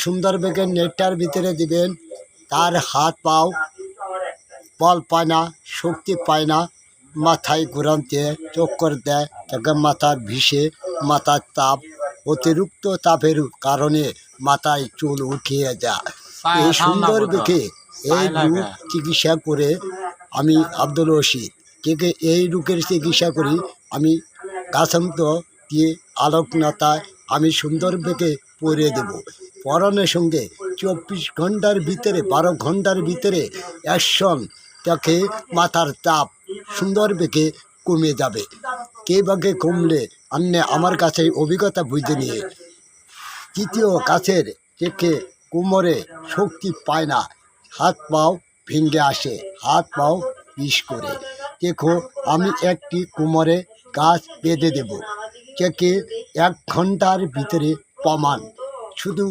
সুন্দর বেগে নেটটার ভিতরে দিবেন, তার হাত পাও বল পায় না, শক্তি পায় না, মাথায় ঘুরান্তে চক্কর দেয়, তাকে মাথার ভিসে, মাথার তাপ, অতিরিক্ত তাপের কারণে মাথায় চুল উঠিয়ে যায়। এই সুন্দর বেগে এই রোগ চিকিৎসা করে আমি আব্দুল রশিদ কে এই রোগের চিকিৎসা করি আমি গাছান্ত দিয়ে আলোকনাতায় আমি সুন্দর বেগে পরে দেব। পরানোর সঙ্গে 24 ঘন্টার ভিতরে 12 ঘন্টার ভিতরে অ্যাকশন তাকে মাথার তাপ সুন্দর বেগে কমে যাবে। কে বাগে কমলে আমার কাছে অভিজ্ঞতা বুঝতে নিয়ে তৃতীয় গাছের থেকে কোমরে শক্তি পায় না, হাত পাও ভেঙে আসে, হাত পাও বিষ করে। দেখো আমি একটি কোমরে গাছ বেঁধে দেব, থেকে 1 ঘন্টার ভিতরে প্রমাণ। শুধু